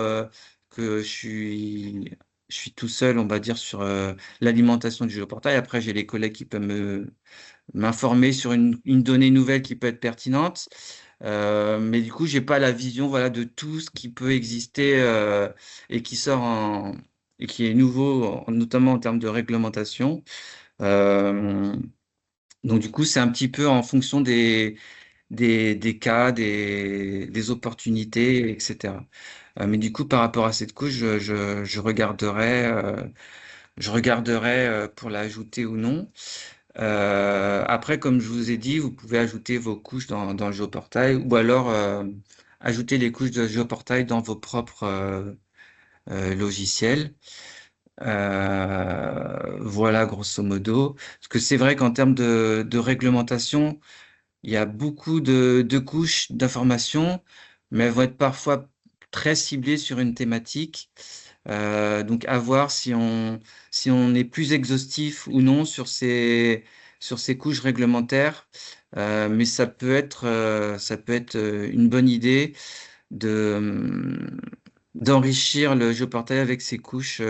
que je suis tout seul, on va dire, sur l'alimentation du géoportail. Après, j'ai les collègues qui peuvent m'informer sur une donnée nouvelle qui peut être pertinente. Mais du coup, j'ai pas la vision, voilà, de tout ce qui peut exister et qui sort et qui est nouveau, notamment en termes de réglementation. Euh, donc, du coup, c'est un petit peu en fonction des cas, des opportunités, etc. Mais du coup, par rapport à cette couche, je regarderai pour l'ajouter ou non. Après, comme je vous ai dit, vous pouvez ajouter vos couches dans le géoportail ou alors ajouter les couches de géoportail dans vos propres logiciels. Voilà, grosso modo. Parce que c'est vrai qu'en termes de réglementation, il y a beaucoup de couches d'informations, mais elles vont être parfois très ciblées sur une thématique. Donc, à voir si on est plus exhaustif ou non sur ces couches réglementaires. Mais ça peut être une bonne idée de, d'enrichir le géoportail avec ces couches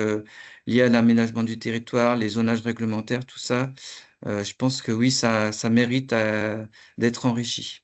liées à l'aménagement du territoire, les zonages réglementaires, tout ça. Je pense que oui, ça mérite d'être enrichi.